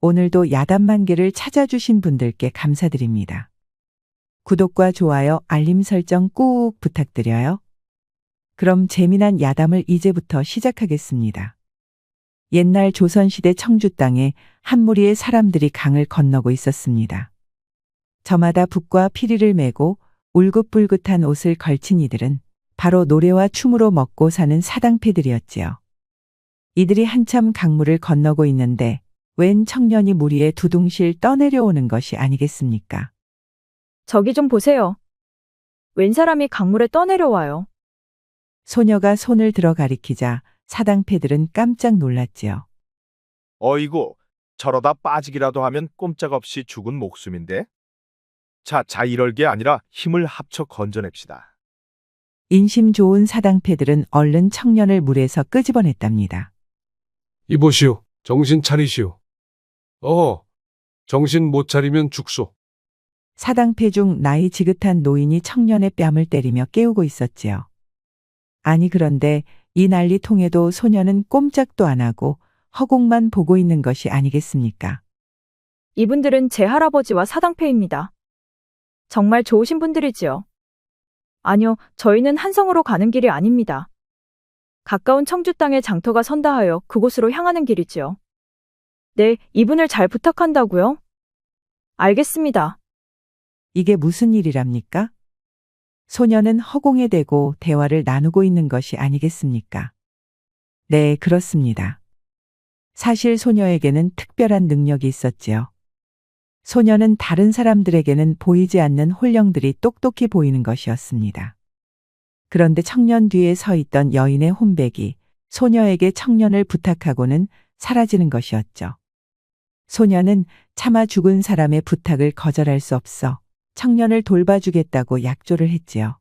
오늘도 야단만개를 찾아주신 분들께 감사드립니다. 구독과 좋아요, 알림 설정 꾹 부탁드려요. 그럼 재미난 야담을 이제부터 시작하겠습니다. 옛날 조선시대 청주 땅에 한 무리의 사람들이 강을 건너고 있었습니다. 저마다 붓과 피리를 메고 울긋불긋한 옷을 걸친 이들은 바로 노래와 춤으로 먹고 사는 사당패들이었지요. 이들이 한참 강물을 건너고 있는데 웬 청년이 무리에 두둥실 떠내려오는 것이 아니겠습니까? 저기 좀 보세요. 웬 사람이 강물에 떠내려와요. 소녀가 손을 들어 가리키자 사당패들은 깜짝 놀랐지요. 어이구, 저러다 빠지기라도 하면 꼼짝없이 죽은 목숨인데? 자, 이럴 게 아니라 힘을 합쳐 건져냅시다. 인심 좋은 사당패들은 얼른 청년을 물에서 끄집어냈답니다. 이보시오. 정신 차리시오. 정신 못 차리면 죽소. 사당패 중 나이 지긋한 노인이 청년의 뺨을 때리며 깨우고 있었지요. 아니 그런데 이 난리통에도 소녀는 꼼짝도 안 하고 허공만 보고 있는 것이 아니겠습니까? 이분들은 제 할아버지와 사당패입니다. 정말 좋으신 분들이지요. 아니요, 저희는 한성으로 가는 길이 아닙니다. 가까운 청주 땅에 장터가 선다 하여 그곳으로 향하는 길이지요. 네, 이분을 잘 부탁한다고요? 알겠습니다. 이게 무슨 일이랍니까? 소녀는 허공에 대고 대화를 나누고 있는 것이 아니겠습니까? 네, 그렇습니다. 사실 소녀에게는 특별한 능력이 있었지요. 소녀는 다른 사람들에게는 보이지 않는 혼령들이 똑똑히 보이는 것이었습니다. 그런데 청년 뒤에 서 있던 여인의 혼백이 소녀에게 청년을 부탁하고는 사라지는 것이었죠. 소녀는 차마 죽은 사람의 부탁을 거절할 수 없어 청년을 돌봐주겠다고 약조를 했지요.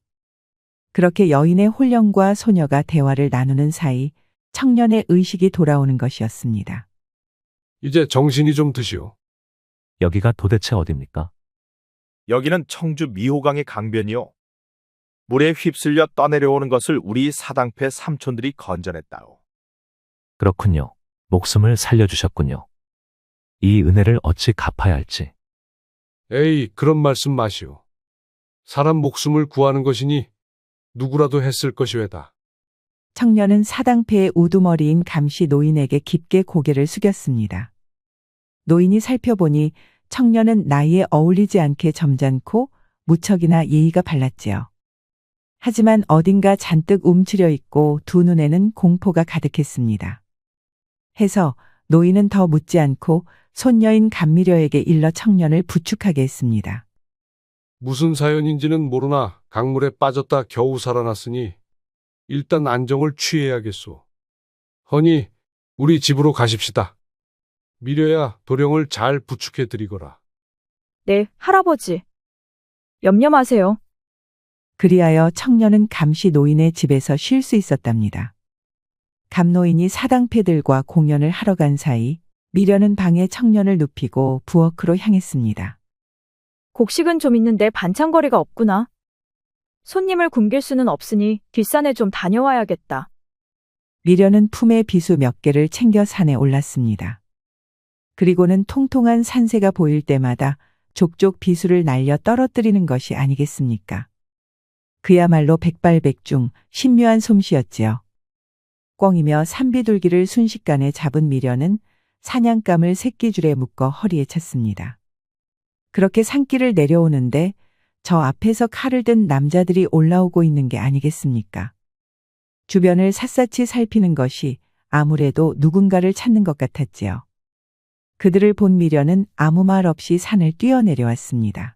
그렇게 여인의 혼령과 소녀가 대화를 나누는 사이 청년의 의식이 돌아오는 것이었습니다. 이제 정신이 좀 드시오. 여기가 도대체 어딥니까? 여기는 청주 미호강의 강변이요. 물에 휩쓸려 떠내려오는 것을 우리 사당패 삼촌들이 건져냈다오. 그렇군요. 목숨을 살려주셨군요. 이 은혜를 어찌 갚아야 할지. 에이, 그런 말씀 마시오. 사람 목숨을 구하는 것이니 누구라도 했을 것이외다. 청년은 사당패의 우두머리인 감시 노인에게 깊게 고개를 숙였습니다. 노인이 살펴보니 청년은 나이에 어울리지 않게 점잖고 무척이나 예의가 발랐지요. 하지만 어딘가 잔뜩 움츠려 있고 두 눈에는 공포가 가득했습니다. 해서 노인은 더 묻지 않고 손녀인 감미려에게 일러 청년을 부축하게 했습니다. 무슨 사연인지는 모르나 강물에 빠졌다 겨우 살아났으니 일단 안정을 취해야겠소. 허니, 우리 집으로 가십시다. 미려야 도령을 잘 부축해 드리거라. 네, 할아버지. 염려 마세요. 그리하여 청년은 감시 노인의 집에서 쉴 수 있었답니다. 감노인이 사당패들과 공연을 하러 간 사이 미려는 방에 청년을 눕히고 부엌으로 향했습니다. 곡식은 좀 있는데 반찬거리가 없구나. 손님을 굶길 수는 없으니 뒷산에 좀 다녀와야겠다. 미려는 품에 비수 몇 개를 챙겨 산에 올랐습니다. 그리고는 통통한 산새가 보일 때마다 족족 비수를 날려 떨어뜨리는 것이 아니겠습니까? 그야말로 백발백중 신묘한 솜씨였지요. 꿩이며 산비둘기를 순식간에 잡은 미려는 사냥감을 새끼줄에 묶어 허리에 찼습니다. 그렇게 산길을 내려오는데 저 앞에서 칼을 든 남자들이 올라오고 있는 게 아니겠습니까? 주변을 샅샅이 살피는 것이 아무래도 누군가를 찾는 것 같았지요. 그들을 본 미려는 아무 말 없이 산을 뛰어내려왔습니다.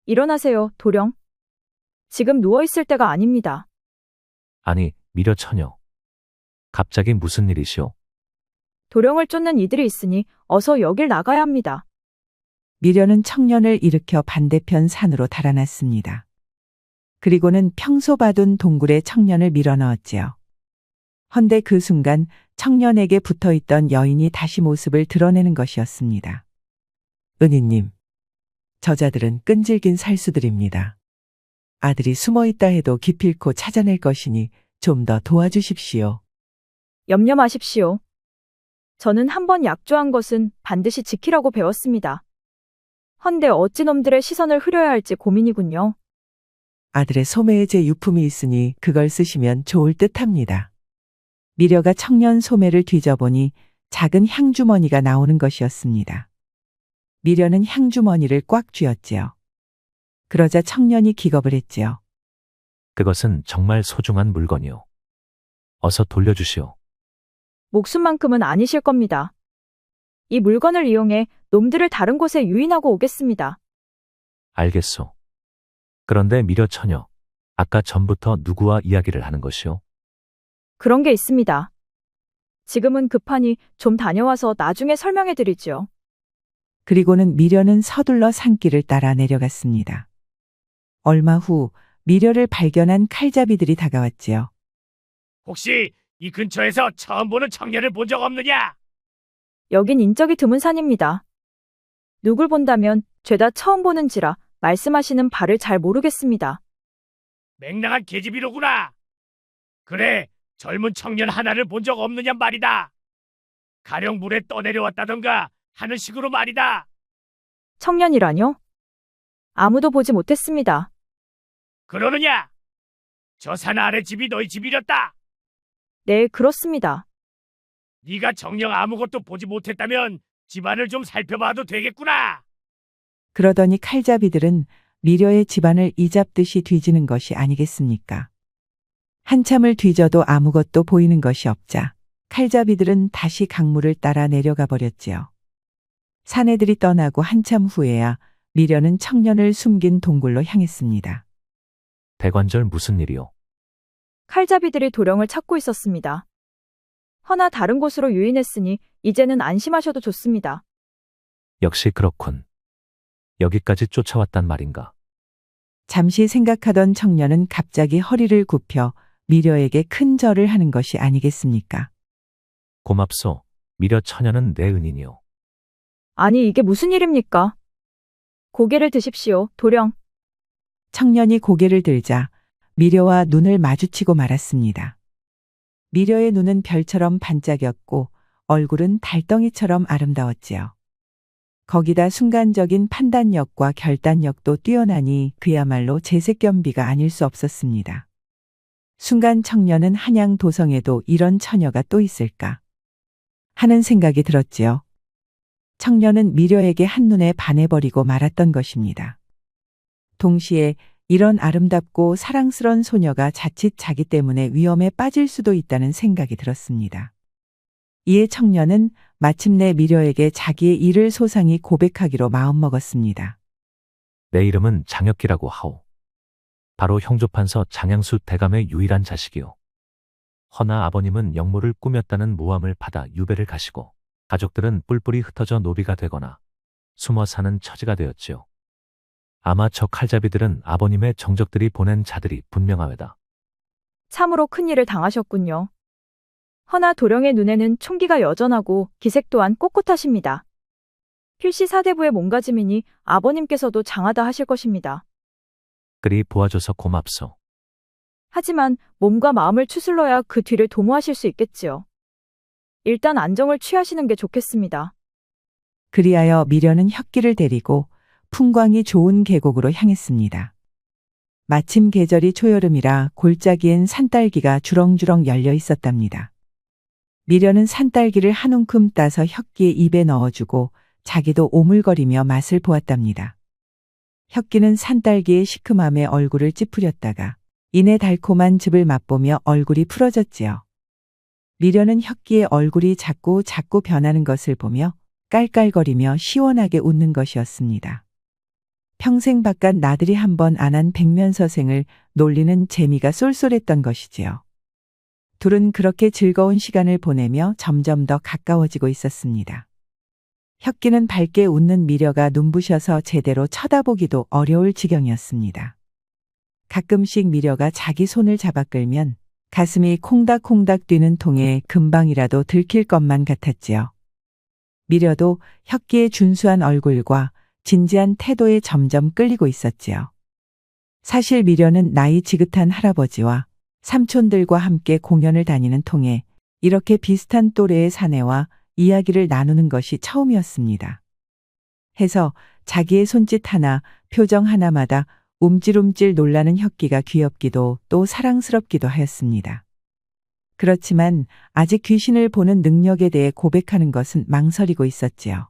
일어나세요, 도령. 지금 누워있을 때가 아닙니다. 아니, 미려 처녀. 갑자기 무슨 일이시오? 도령을 쫓는 이들이 있으니 어서 여길 나가야 합니다. 미려는 청년을 일으켜 반대편 산으로 달아났습니다. 그리고는 평소 봐둔 동굴에 청년을 밀어넣었지요. 헌데 그 순간 청년에게 붙어있던 여인이 다시 모습을 드러내는 것이었습니다. 은희님, 저자들은 끈질긴 살수들입니다. 아들이 숨어있다 해도 기필코 찾아낼 것이니 좀 더 도와주십시오. 염려 마십시오. 저는 한 번 약조한 것은 반드시 지키라고 배웠습니다. 헌데 어찌 놈들의 시선을 흐려야 할지 고민이군요. 아들의 소매에 제 유품이 있으니 그걸 쓰시면 좋을 듯합니다. 미려가 청년 소매를 뒤져보니 작은 향주머니가 나오는 것이었습니다. 미려는 향주머니를 꽉 쥐었지요. 그러자 청년이 기겁을 했지요. 그것은 정말 소중한 물건이오. 어서 돌려주시오. 목숨만큼은 아니실 겁니다. 이 물건을 이용해 놈들을 다른 곳에 유인하고 오겠습니다. 알겠소. 그런데 미려 처녀, 아까 전부터 누구와 이야기를 하는 것이오? 그런 게 있습니다. 지금은 급하니 좀 다녀와서 나중에 설명해 드리지요. 그리고는 미려는 서둘러 산길을 따라 내려갔습니다. 얼마 후 미려를 발견한 칼잡이들이 다가왔지요. 혹시 이 근처에서 처음 보는 청년을 본 적 없느냐? 여긴 인적이 드문 산입니다. 누굴 본다면 죄다 처음 보는지라 말씀하시는 바를 잘 모르겠습니다. 맹랑한 계집이로구나. 그래, 젊은 청년 하나를 본 적 없느냐 말이다. 가령 물에 떠내려왔다던가 하는 식으로 말이다. 청년이라뇨? 아무도 보지 못했습니다. 그러느냐? 저 산 아래 집이 너희 집이렸다. 네, 그렇습니다. 네가 정녕 아무것도 보지 못했다면 집안을 좀 살펴봐도 되겠구나. 그러더니 칼잡이들은 미려의 집안을 이잡듯이 뒤지는 것이 아니겠습니까? 한참을 뒤져도 아무것도 보이는 것이 없자 칼잡이들은 다시 강물을 따라 내려가 버렸지요. 사내들이 떠나고 한참 후에야 미려는 청년을 숨긴 동굴로 향했습니다. 대관절 무슨 일이오? 칼잡이들이 도령을 찾고 있었습니다. 허나 다른 곳으로 유인했으니 이제는 안심하셔도 좋습니다. 역시 그렇군. 여기까지 쫓아왔단 말인가? 잠시 생각하던 청년은 갑자기 허리를 굽혀 미려에게 큰 절을 하는 것이 아니겠습니까? 고맙소. 미려 처녀는 내 은인이오. 아니, 이게 무슨 일입니까? 고개를 드십시오, 도령. 청년이 고개를 들자 미려와 눈을 마주치고 말았습니다. 미려의 눈은 별처럼 반짝였고 얼굴은 달덩이처럼 아름다웠지요. 거기다 순간적인 판단력과 결단력도 뛰어나니 그야말로 재색견비가 아닐 수 없었습니다. 순간 청년은 한양 도성에도 이런 처녀가 또 있을까 하는 생각이 들었지요. 청년은 미려에게 한눈에 반해버리고 말았던 것입니다. 동시에 이런 아름답고 사랑스런 소녀가 자칫 자기 때문에 위험에 빠질 수도 있다는 생각이 들었습니다. 이에 청년은 마침내 미려에게 자기의 일을 소상히 고백하기로 마음먹었습니다. 내 이름은 장혁기라고 하오. 바로 형조판서 장양수 대감의 유일한 자식이오. 허나 아버님은 영모를 꾸몄다는 모함을 받아 유배를 가시고 가족들은 뿔뿔이 흩어져 노비가 되거나 숨어 사는 처지가 되었지요. 아마 저 칼잡이들은 아버님의 정적들이 보낸 자들이 분명하외다. 참으로 큰일을 당하셨군요. 허나 도령의 눈에는 총기가 여전하고 기색 또한 꼿꼿하십니다. 필시 사대부의 몸가짐이니 아버님께서도 장하다 하실 것입니다. 그리 보아줘서 고맙소. 하지만 몸과 마음을 추슬러야 그 뒤를 도모하실 수 있겠지요. 일단 안정을 취하시는 게 좋겠습니다. 그리하여 미려는 혁기를 데리고 풍광이 좋은 계곡으로 향했습니다. 마침 계절이 초여름이라 골짜기엔 산딸기가 주렁주렁 열려 있었답니다. 미려는 산딸기를 한 움큼 따서 혁기의 입에 넣어주고 자기도 오물거리며 맛을 보았답니다. 혁기는 산딸기의 시큼함에 얼굴을 찌푸렸다가 이내 달콤한 즙을 맛보며 얼굴이 풀어졌지요. 미려는 혁기의 얼굴이 자꾸 변하는 것을 보며 깔깔거리며 시원하게 웃는 것이었습니다. 평생 바깥 나들이 한 번 안 한 백면서생을 놀리는 재미가 쏠쏠했던 것이지요. 둘은 그렇게 즐거운 시간을 보내며 점점 더 가까워지고 있었습니다. 혁기는 밝게 웃는 미려가 눈부셔서 제대로 쳐다보기도 어려울 지경이었습니다. 가끔씩 미려가 자기 손을 잡아 끌면 가슴이 콩닥콩닥 뛰는 통에 금방이라도 들킬 것만 같았지요. 미려도 혁기의 준수한 얼굴과 진지한 태도에 점점 끌리고 있었지요. 사실 미려는 나이 지긋한 할아버지와 삼촌들과 함께 공연을 다니는 통에 이렇게 비슷한 또래의 사내와 이야기를 나누는 것이 처음이었습니다. 해서 자기의 손짓 하나, 표정 하나마다 움찔움찔 놀라는 혁기가 귀엽기도 또 사랑스럽기도 하였습니다. 그렇지만 아직 귀신을 보는 능력에 대해 고백하는 것은 망설이고 있었지요.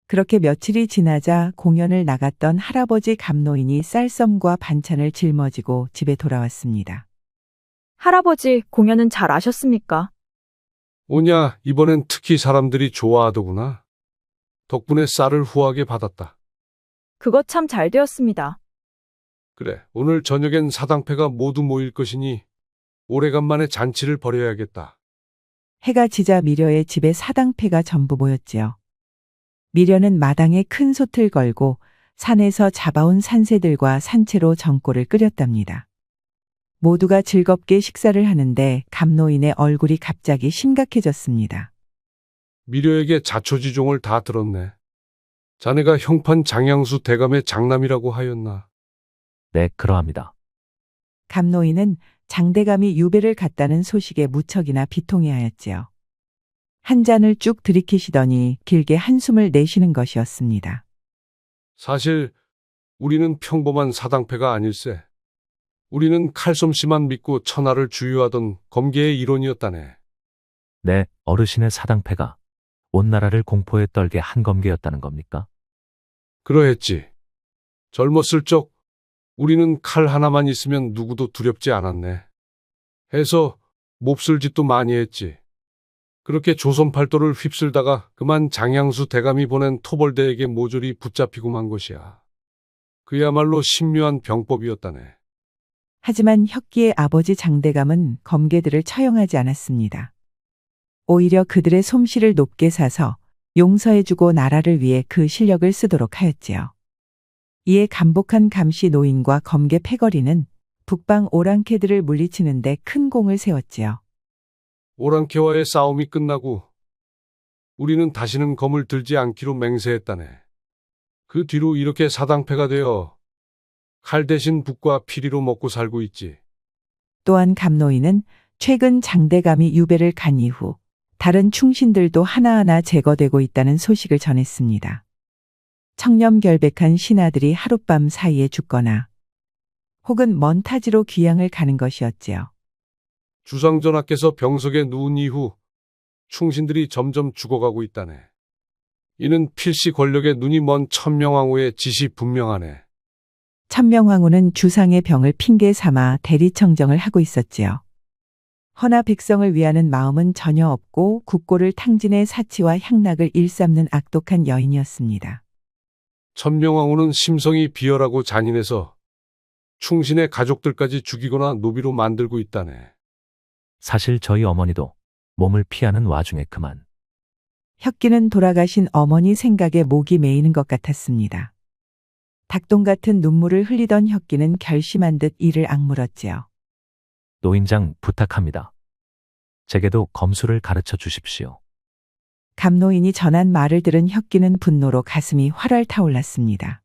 그렇게 며칠이 지나자 공연을 나갔던 할아버지 감노인이 쌀섬과 반찬을 짊어지고 집에 돌아왔습니다. 할아버지, 공연은 잘 아셨습니까? 오냐, 이번엔 특히 사람들이 좋아하더구나. 덕분에 쌀을 후하게 받았다. 그것 참 잘 되었습니다. 그래, 오늘 저녁엔 사당패가 모두 모일 것이니 오래간만에 잔치를 벌여야겠다. 해가 지자 미려의 집에 사당패가 전부 모였지요. 미려는 마당에 큰 솥을 걸고 산에서 잡아온 산새들과 산채로 전골을 끓였답니다. 모두가 즐겁게 식사를 하는데 감노인의 얼굴이 갑자기 심각해졌습니다. 미려에게 자초지종을 다 들었네. 자네가 형판 장양수 대감의 장남이라고 하였나? 네, 그러합니다. 감노인은 장대감이 유배를 갔다는 소식에 무척이나 비통해하였지요. 한 잔을 쭉 들이키시더니 길게 한숨을 내쉬는 것이었습니다. 사실 우리는 평범한 사당패가 아닐세. 우리는 칼솜씨만 믿고 천하를 주유하던 검계의 일원이었다네. 네, 어르신의 사당패가 온 나라를 공포에 떨게 한 검계였다는 겁니까? 그러했지. 젊었을 적 우리는 칼 하나만 있으면 누구도 두렵지 않았네. 해서 몹쓸 짓도 많이 했지. 그렇게 조선 팔도를 휩쓸다가 그만 장양수 대감이 보낸 토벌대에게 모조리 붙잡히고 만 것이야. 그야말로 신묘한 병법이었다네. 하지만 혁기의 아버지 장대감은 검계들을 처형하지 않았습니다. 오히려 그들의 솜씨를 높게 사서 용서해주고 나라를 위해 그 실력을 쓰도록 하였지요. 이에 감복한 감시 노인과 검계 패거리는 북방 오랑캐들을 물리치는데 큰 공을 세웠지요. 오랑캐와의 싸움이 끝나고 우리는 다시는 검을 들지 않기로 맹세했다네. 그 뒤로 이렇게 사당패가 되어 칼 대신 붓과 피리로 먹고 살고 있지. 또한 감노인은 최근 장대감이 유배를 간 이후 다른 충신들도 하나하나 제거되고 있다는 소식을 전했습니다. 청렴결백한 신하들이 하룻밤 사이에 죽거나 혹은 먼 타지로 귀향을 가는 것이었지요. 주상전하께서 병석에 누운 이후 충신들이 점점 죽어가고 있다네. 이는 필시 권력의 눈이 먼 천명왕후의 지시 분명하네. 천명왕후는 주상의 병을 핑계 삼아 대리청정을 하고 있었지요. 허나 백성을 위하는 마음은 전혀 없고 국고를 탕진해 사치와 향락을 일삼는 악독한 여인이었습니다. 천명왕후는 심성이 비열하고 잔인해서 충신의 가족들까지 죽이거나 노비로 만들고 있다네. 사실 저희 어머니도 몸을 피하는 와중에 그만. 혁기는 돌아가신 어머니 생각에 목이 메이는 것 같았습니다. 닭똥 같은 눈물을 흘리던 혁기는 결심한 듯 이를 악물었지요. 노인장 부탁합니다. 제게도 검술을 가르쳐 주십시오. 감노인이 전한 말을 들은 혁기는 분노로 가슴이 활활 타올랐습니다.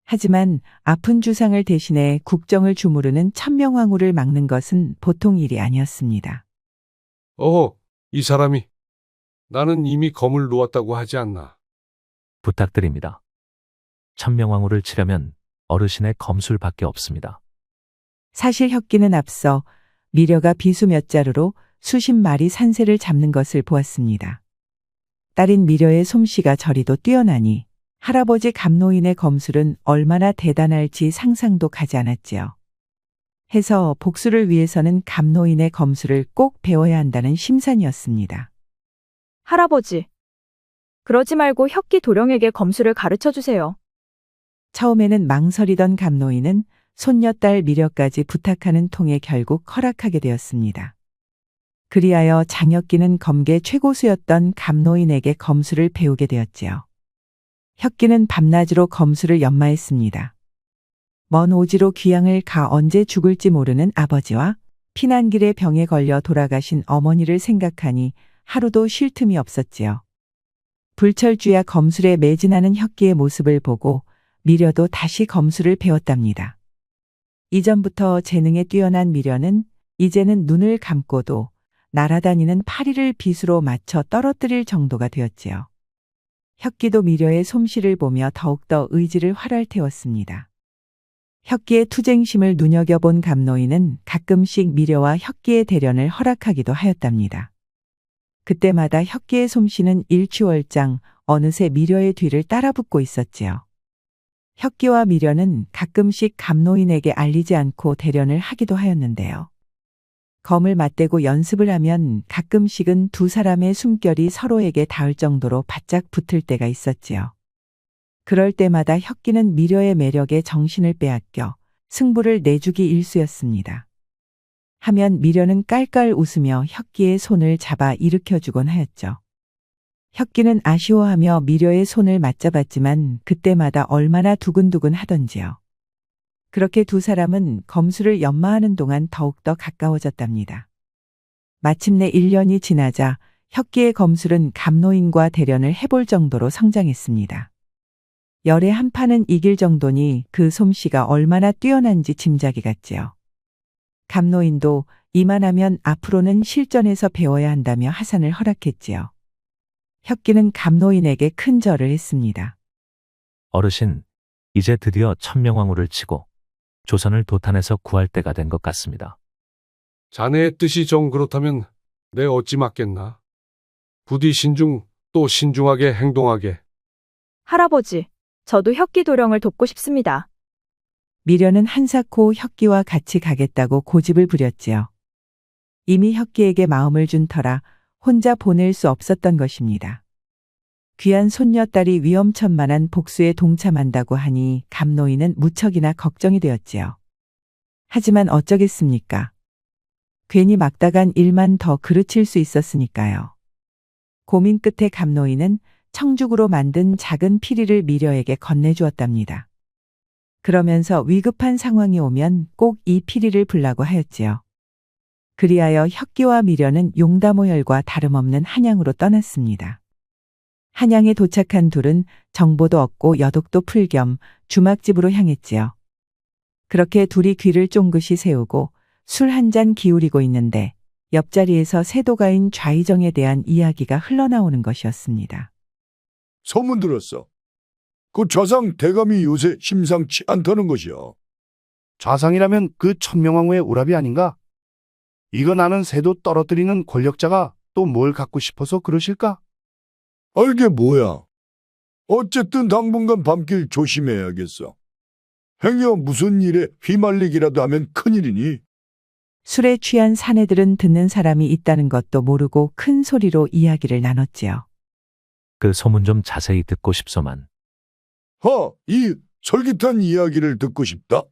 하지만 아픈 주상을 대신해 국정을 주무르는 천명왕후를 막는 것은 보통 일이 아니었습니다. 이 사람이 나는 이미 검을 놓았다고 하지 않나. 부탁드립니다. 천명왕후를 치려면 어르신의 검술밖에 없습니다. 사실 혁기는 앞서 미려가 비수 몇 자루로 수십 마리 산새를 잡는 것을 보았습니다. 딸인 미려의 솜씨가 저리도 뛰어나니 할아버지 감노인의 검술은 얼마나 대단할지 상상도 가지 않았지요. 해서 복수를 위해서는 감노인의 검술을 꼭 배워야 한다는 심산이었습니다. 할아버지, 그러지 말고 혁기 도령에게 검술을 가르쳐 주세요. 처음에는 망설이던 감노인은 손녀딸 미려까지 부탁하는 통에 결국 허락하게 되었습니다. 그리하여 장혁기는 검계 최고수였던 감노인에게 검술을 배우게 되었지요. 혁기는 밤낮으로 검술을 연마했습니다. 먼 오지로 귀향을 가 언제 죽을지 모르는 아버지와 피난길에 병에 걸려 돌아가신 어머니를 생각하니 하루도 쉴 틈이 없었지요. 불철주야 검술에 매진하는 혁기의 모습을 보고 미려도 다시 검술을 배웠답니다. 이전부터 재능에 뛰어난 미려는 이제는 눈을 감고도 날아다니는 파리를 빗으로 맞춰 떨어뜨릴 정도가 되었지요. 혁기도 미려의 솜씨를 보며 더욱더 의지를 활활태웠습니다. 혁기의 투쟁심을 눈여겨본 감노인은 가끔씩 미려와 혁기의 대련을 허락하기도 하였답니다. 그때마다 혁기의 솜씨는 일취월장 어느새 미려의 뒤를 따라붙고 있었지요. 혁기와 미려는 가끔씩 감노인에게 알리지 않고 대련을 하기도 하였는데요. 검을 맞대고 연습을 하면 가끔씩은 두 사람의 숨결이 서로에게 닿을 정도로 바짝 붙을 때가 있었지요. 그럴 때마다 혁기는 미려의 매력에 정신을 빼앗겨 승부를 내주기 일쑤였습니다. 하면 미려는 깔깔 웃으며 혁기의 손을 잡아 일으켜주곤 하였죠. 혁기는 아쉬워하며 미려의 손을 맞잡았지만 그때마다 얼마나 두근두근 하던지요. 그렇게 두 사람은 검수를 연마하는 동안 더욱더 가까워졌답니다. 마침내 1년이 지나자 혁기의 검술은 감노인과 대련을 해볼 정도로 성장했습니다. 열의 한 판은 이길 정도니 그 솜씨가 얼마나 뛰어난지 짐작이 갔지요. 감노인도 이만하면 앞으로는 실전에서 배워야 한다며 하산을 허락했지요. 혁기는 감노인에게 큰 절을 했습니다. 어르신, 이제 드디어 천명왕후를 치고 조선을 도탄에서 구할 때가 된 것 같습니다. 자네의 뜻이 정 그렇다면 내 어찌 맞겠나? 부디 신중 또 신중하게 행동하게. 할아버지, 저도 혁기 도령을 돕고 싶습니다. 미려는 한사코 혁기와 같이 가겠다고 고집을 부렸지요. 이미 혁기에게 마음을 준 터라 혼자 보낼 수 없었던 것입니다. 귀한 손녀딸이 위험천만한 복수에 동참한다고 하니 감노인은 무척이나 걱정이 되었지요. 하지만 어쩌겠습니까? 괜히 막다간 일만 더 그르칠 수 있었으니까요. 고민 끝에 감노인은 청죽으로 만든 작은 피리를 미려에게 건네주었답니다. 그러면서 위급한 상황이 오면 꼭 이 피리를 불라고 하였지요. 그리하여 혁기와 미려는 용다모혈과 다름없는 한양으로 떠났습니다. 한양에 도착한 둘은 정보도 얻고 여독도 풀 겸 주막집으로 향했지요. 그렇게 둘이 귀를 쫑긋이 세우고 술 한 잔 기울이고 있는데 옆자리에서 세도가인 좌의정에 대한 이야기가 흘러나오는 것이었습니다. 소문 들었어. 그 좌상 대감이 요새 심상치 않다는 것이요. 좌상이라면 그 천명왕후의 오랍이 아닌가? 이거 나는 새도 떨어뜨리는 권력자가 또 뭘 갖고 싶어서 그러실까? 알게 뭐야. 어쨌든 당분간 밤길 조심해야겠어. 행여 무슨 일에 휘말리기라도 하면 큰일이니. 술에 취한 사내들은 듣는 사람이 있다는 것도 모르고 큰 소리로 이야기를 나눴지요. 그 소문 좀 자세히 듣고 싶소만. 이 솔깃한 이야기를 듣고 싶다.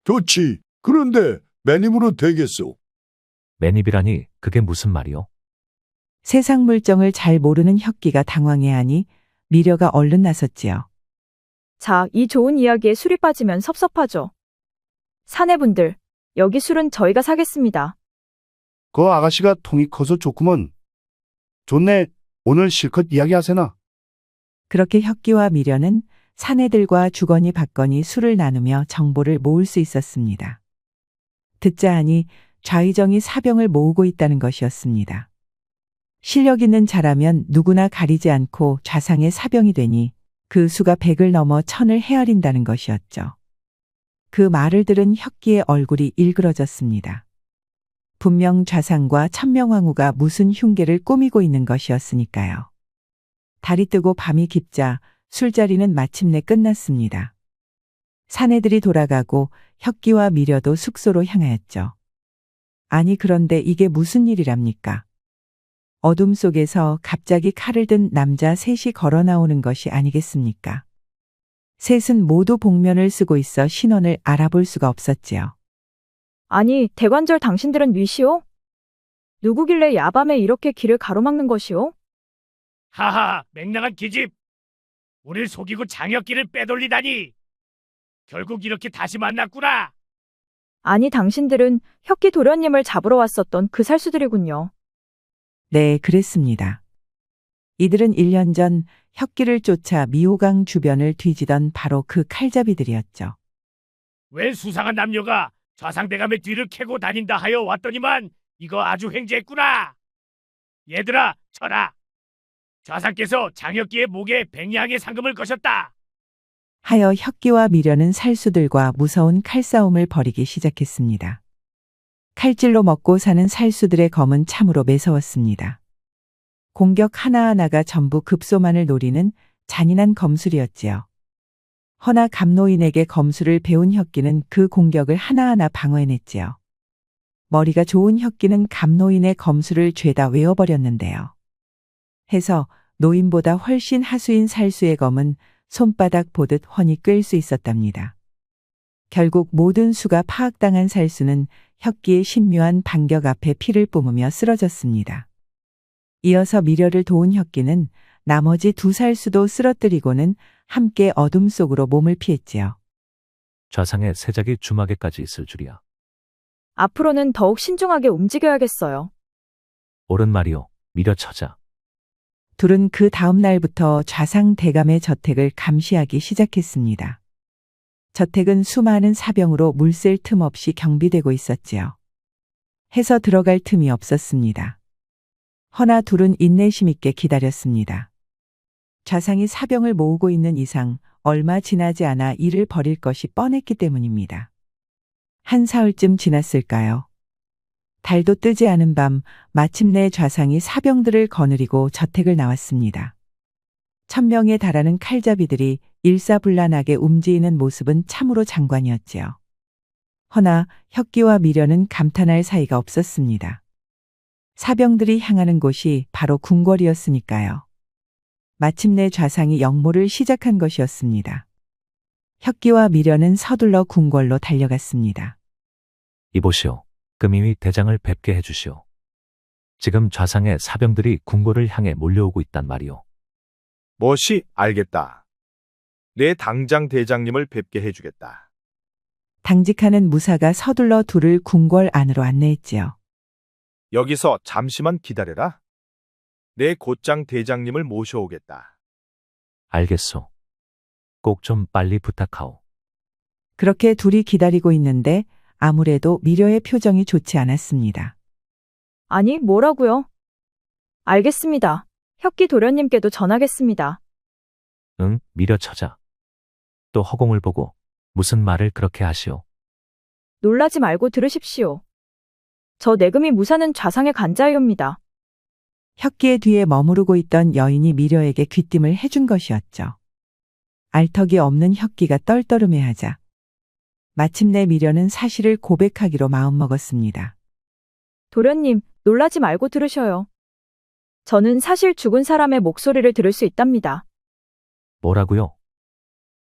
좋지. 그런데 매님으로 되겠소. 매입이라니 그게 무슨 말이오? 세상 물정을 잘 모르는 혁기가 당황해하니 미려가 얼른 나섰지요. 자, 이 좋은 이야기에 술이 빠지면 섭섭하죠. 사내분들, 여기 술은 저희가 사겠습니다. 그 아가씨가 통이 커서 좋구먼. 좋네. 오늘 실컷 이야기하세나. 그렇게 혁기와 미려는 사내들과 주거니 받거니 술을 나누며 정보를 모을 수 있었습니다. 듣자 하니 좌의정이 사병을 모으고 있다는 것이었습니다. 실력 있는 자라면 누구나 가리지 않고 좌상의 사병이 되니 그 수가 100을 넘어 1000을 헤아린다는 것이었죠. 그 말을 들은 혁기의 얼굴이 일그러졌습니다. 분명 좌상과 천명왕후가 무슨 흉계를 꾸미고 있는 것이었으니까요. 달이 뜨고 밤이 깊자 술자리는 마침내 끝났습니다. 사내들이 돌아가고 혁기와 미려도 숙소로 향하였죠. 아니 그런데 이게 무슨 일이랍니까? 어둠 속에서 갑자기 칼을 든 남자 셋이 걸어 나오는 것이 아니겠습니까? 셋은 모두 복면을 쓰고 있어 신원을 알아볼 수가 없었지요. 아니, 대관절 당신들은 위시오? 누구길래 야밤에 이렇게 길을 가로막는 것이오? 하하, 맹랑한 계집. 우릴 속이고 장혁기를 빼돌리다니. 결국 이렇게 다시 만났구나. 아니, 당신들은 혁기 도련님을 잡으러 왔었던 그 살수들이군요. 네, 그랬습니다. 이들은 1년 전 혁기를 쫓아 미호강 주변을 뒤지던 바로 그 칼잡이들이었죠. 왜 수상한 남녀가 좌상대감의 뒤를 캐고 다닌다 하여 왔더니만 이거 아주 횡재했구나. 얘들아, 쳐라. 좌상께서 장혁기의 목에 백냥의 상금을 거셨다. 하여 혁기와 미련은 살수들과 무서운 칼싸움을 벌이기 시작했습니다. 칼질로 먹고 사는 살수들의 검은 참으로 매서웠습니다. 공격 하나하나가 전부 급소만을 노리는 잔인한 검술이었지요. 허나 감노인에게 검술을 배운 혁기는 그 공격을 하나하나 방어해냈지요. 머리가 좋은 혁기는 감노인의 검술을 죄다 외워버렸는데요. 해서 노인보다 훨씬 하수인 살수의 검은 손바닥 보듯 훤히 꿰일 수 있었답니다. 결국 모든 수가 파악당한 살수는 혁기의 신묘한 반격 앞에 피를 뿜으며 쓰러졌습니다. 이어서 미려를 도운 혁기는 나머지 두 살수도 쓰러뜨리고는 함께 어둠 속으로 몸을 피했지요. 좌상의 세작이 주막에까지 있을 줄이야. 앞으로는 더욱 신중하게 움직여야겠어요. 옳은 말이오. 미려 처자. 둘은 그 다음 날부터 좌상 대감의 저택을 감시하기 시작했습니다. 저택은 수많은 사병으로 물샐 틈 없이 경비되고 있었지요. 해서 들어갈 틈이 없었습니다. 허나 둘은 인내심 있게 기다렸습니다. 좌상이 사병을 모으고 있는 이상 얼마 지나지 않아 일을 벌일 것이 뻔했기 때문입니다. 한 사흘쯤 지났을까요? 달도 뜨지 않은 밤 마침내 좌상이 사병들을 거느리고 저택을 나왔습니다. 1000명에 달하는 칼잡이들이 일사불란하게 움직이는 모습은 참으로 장관이었지요. 허나 혁기와 미련은 감탄할 사이가 없었습니다. 사병들이 향하는 곳이 바로 궁궐이었으니까요. 마침내 좌상이 역모를 시작한 것이었습니다. 혁기와 미련은 서둘러 궁궐로 달려갔습니다. 이보시오. 금이위 대장을 뵙게 해주시오. 지금 좌상의 사병들이 궁궐을 향해 몰려오고 있단 말이오. 뭐시 알겠다. 내 당장 대장님을 뵙게 해주겠다. 당직하는 무사가 서둘러 둘을 궁궐 안으로 안내했지요. 여기서 잠시만 기다려라. 내 곧장 대장님을 모셔오겠다. 알겠소. 꼭 좀 빨리 부탁하오. 그렇게 둘이 기다리고 있는데 아무래도 미려의 표정이 좋지 않았습니다. 아니, 뭐라고요? 알겠습니다. 혁기 도련님께도 전하겠습니다. 응, 미려 처자. 또 허공을 보고 무슨 말을 그렇게 하시오. 놀라지 말고 들으십시오. 저 내금이 무사는 좌상의 간자이옵니다. 혁기의 뒤에 머무르고 있던 여인이 미려에게 귀띔을 해준 것이었죠. 알턱이 없는 혁기가 떨떠름해하자 마침내 미려는 사실을 고백하기로 마음먹었습니다. 도련님, 놀라지 말고 들으셔요. 저는 사실 죽은 사람의 목소리를 들을 수 있답니다. 뭐라고요?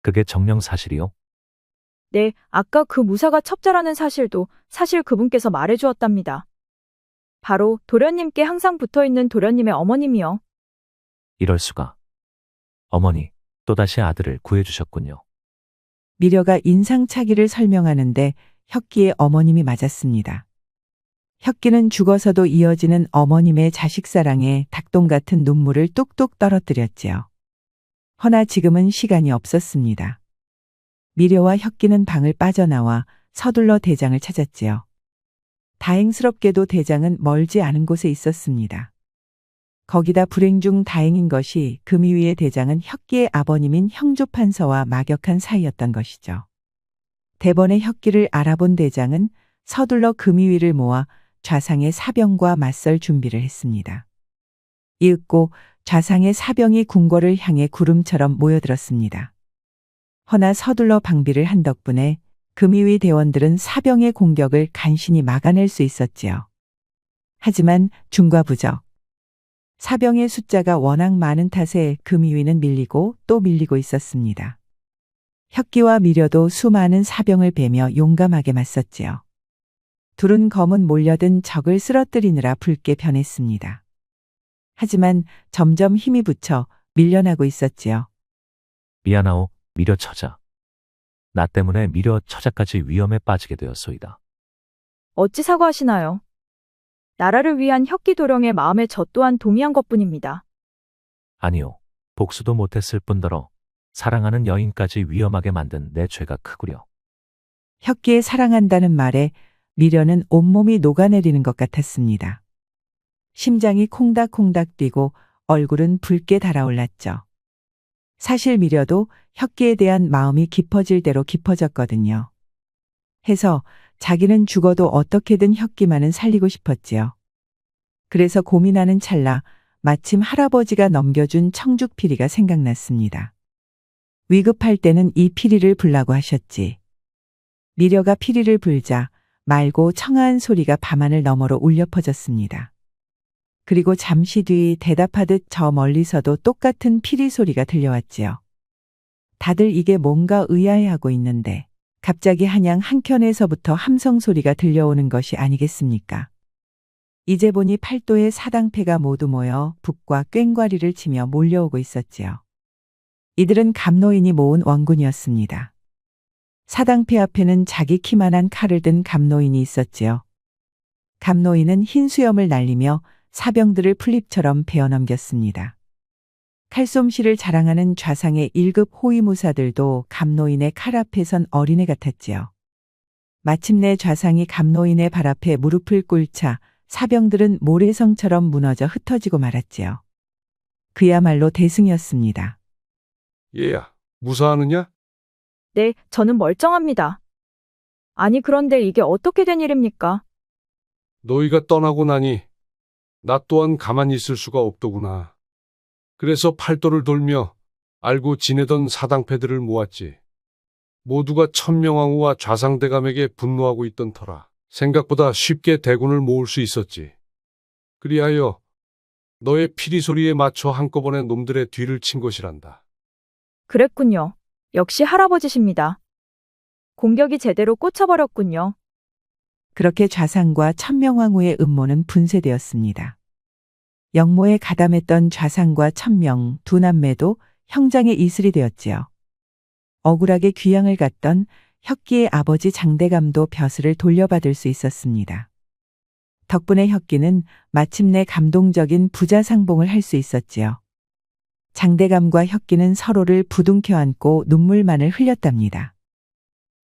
그게 정녕 사실이요? 네, 아까 그 무사가 첩자라는 사실도 사실 그분께서 말해주었답니다. 바로 도련님께 항상 붙어있는 도련님의 어머님이요. 이럴 수가. 어머니, 또다시 아들을 구해주셨군요. 미려가 인상차기를 설명하는데 혁기의 어머님이 맞았습니다. 혁기는 죽어서도 이어지는 어머님의 자식사랑에 닭똥 같은 눈물을 뚝뚝 떨어뜨렸지요. 허나 지금은 시간이 없었습니다. 미려와 혁기는 방을 빠져나와 서둘러 대장을 찾았지요. 다행스럽게도 대장은 멀지 않은 곳에 있었습니다. 거기다 불행 중 다행인 것이 금이위의 대장은 혁기의 아버님인 형조판서와 막역한 사이였던 것이죠. 대번에 혁기를 알아본 대장은 서둘러 금이위를 모아 좌상의 사병과 맞설 준비를 했습니다. 이윽고 좌상의 사병이 궁궐을 향해 구름처럼 모여들었습니다. 허나 서둘러 방비를 한 덕분에 금이위 대원들은 사병의 공격을 간신히 막아낼 수 있었지요. 하지만 중과부적. 사병의 숫자가 워낙 많은 탓에 금이위는 밀리고 또 밀리고 있었습니다. 혁기와 미려도 수많은 사병을 베며 용감하게 맞섰지요. 둘은 검은 몰려든 적을 쓰러뜨리느라 붉게 변했습니다. 하지만 점점 힘이 붙여 밀려나고 있었지요. 미안하오, 미려 처자. 나 때문에 미려 처자까지 위험에 빠지게 되었소이다. 어찌 사과하시나요? 나라를 위한 혁기 도령의 마음에 저 또한 동의한 것뿐입니다. 아니요, 복수도 못했을 뿐더러 사랑하는 여인까지 위험하게 만든 내 죄가 크구려. 혁기의 사랑한다는 말에 미련은 온몸이 녹아내리는 것 같았습니다. 심장이 콩닥콩닥 뛰고 얼굴은 붉게 달아올랐죠. 사실 미려도 혁기에 대한 마음이 깊어질 대로 깊어졌거든요. 해서 자기는 죽어도 어떻게든 혁기만은 살리고 싶었지요. 그래서 고민하는 찰나 마침 할아버지가 넘겨준 청죽피리가 생각났습니다. 위급할 때는 이 피리를 불라고 하셨지. 미려가 피리를 불자 맑고 청아한 소리가 밤하늘 너머로 울려 퍼졌습니다. 그리고 잠시 뒤 대답하듯 저 멀리서도 똑같은 피리 소리가 들려왔지요. 다들 이게 뭔가 의아해하고 있는데 갑자기 한양 한켠에서부터 함성 소리가 들려오는 것이 아니겠습니까? 이제 보니 팔도의 사당패가 모두 모여 북과 꽹과리를 치며 몰려오고 있었지요. 이들은 감노인이 모은 원군이었습니다. 사당패 앞에는 자기 키만한 칼을 든 감노인이 있었지요. 감노인은 흰 수염을 날리며 사병들을 풀립처럼 베어넘겼습니다. 칼솜씨를 자랑하는 좌상의 1급 호위무사들도 감노인의 칼 앞에 선 어린애 같았지요. 마침내 좌상이 감노인의 발 앞에 무릎을 꿇자 사병들은 모래성처럼 무너져 흩어지고 말았지요. 그야말로 대승이었습니다. 얘야, 무사하느냐? 네, 저는 멀쩡합니다. 아니, 그런데 이게 어떻게 된 일입니까? 너희가 떠나고 나니 나 또한 가만히 있을 수가 없더구나. 그래서 팔도를 돌며 알고 지내던 사당패들을 모았지. 모두가 천명왕후와 좌상대감에게 분노하고 있던 터라 생각보다 쉽게 대군을 모을 수 있었지. 그리하여 너의 피리 소리에 맞춰 한꺼번에 놈들의 뒤를 친 것이란다. 그랬군요. 역시 할아버지십니다. 공격이 제대로 꽂혀버렸군요. 그렇게 좌상과 천명왕후의 음모는 분쇄되었습니다. 영모에 가담했던 좌상과 천명 두 남매도 형장의 이슬이 되었지요. 억울하게 귀양을 갔던 혁기의 아버지 장대감도 벼슬을 돌려받을 수 있었습니다. 덕분에 혁기는 마침내 감동적인 부자상봉을 할 수 있었지요. 장대감과 혁기는 서로를 부둥켜 안고 눈물만을 흘렸답니다.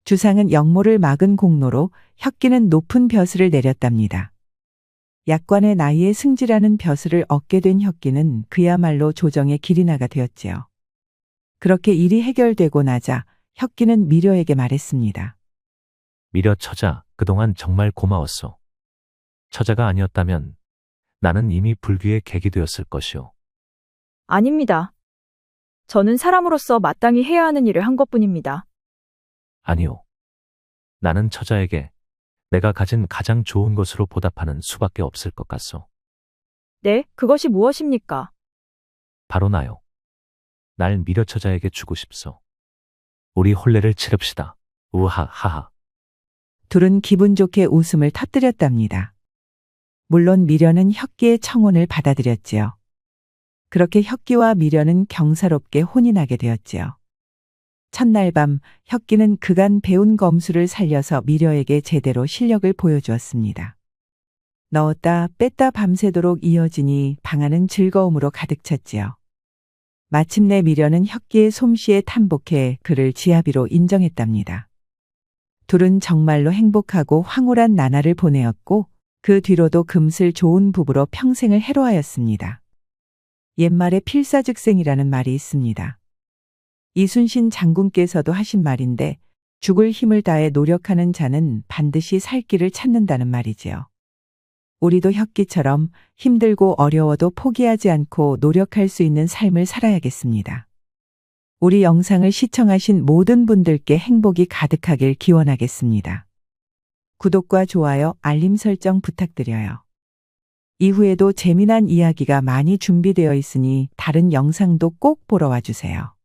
주상은 영모를 막은 공로로 혁기는 높은 벼슬을 내렸답니다. 약관의 나이에 승지라는 벼슬을 얻게 된 혁기는 그야말로 조정의 길이나가 되었지요. 그렇게 일이 해결되고 나자 혁기는 미려에게 말했습니다. 미려 처자, 그동안 정말 고마웠소. 처자가 아니었다면 나는 이미 불귀의 객이 되었을 것이오. 아닙니다. 저는 사람으로서 마땅히 해야 하는 일을 한 것뿐입니다. 아니오. 나는 처자에게 내가 가진 가장 좋은 것으로 보답하는 수밖에 없을 것 같소. 네, 그것이 무엇입니까? 바로 나요. 날 미려 처자에게 주고 싶소. 우리 혼례를 치릅시다. 우하하하. 둘은 기분 좋게 웃음을 터뜨렸답니다. 물론 미려는 혁기의 청혼을 받아들였지요. 그렇게 혁기와 미려는 경사롭게 혼이 나게 되었지요. 첫날 밤 혁기는 그간 배운 검수를 살려서 미려에게 제대로 실력을 보여주었습니다. 넣었다 뺐다 밤새도록 이어지니 방안은 즐거움으로 가득 찼지요. 마침내 미려는 혁기의 솜씨에 탐복해 그를 지아비로 인정했답니다. 둘은 정말로 행복하고 황홀한 나날을 보내었고 그 뒤로도 금슬 좋은 부부로 평생을 해로하였습니다. 옛말에 필사즉생이라는 말이 있습니다. 이순신 장군께서도 하신 말인데 죽을 힘을 다해 노력하는 자는 반드시 살 길을 찾는다는 말이지요. 우리도 혁기처럼 힘들고 어려워도 포기하지 않고 노력할 수 있는 삶을 살아야겠습니다. 우리 영상을 시청하신 모든 분들께 행복이 가득하길 기원하겠습니다. 구독과 좋아요, 알림 설정 부탁드려요. 이후에도 재미난 이야기가 많이 준비되어 있으니 다른 영상도 꼭 보러 와주세요.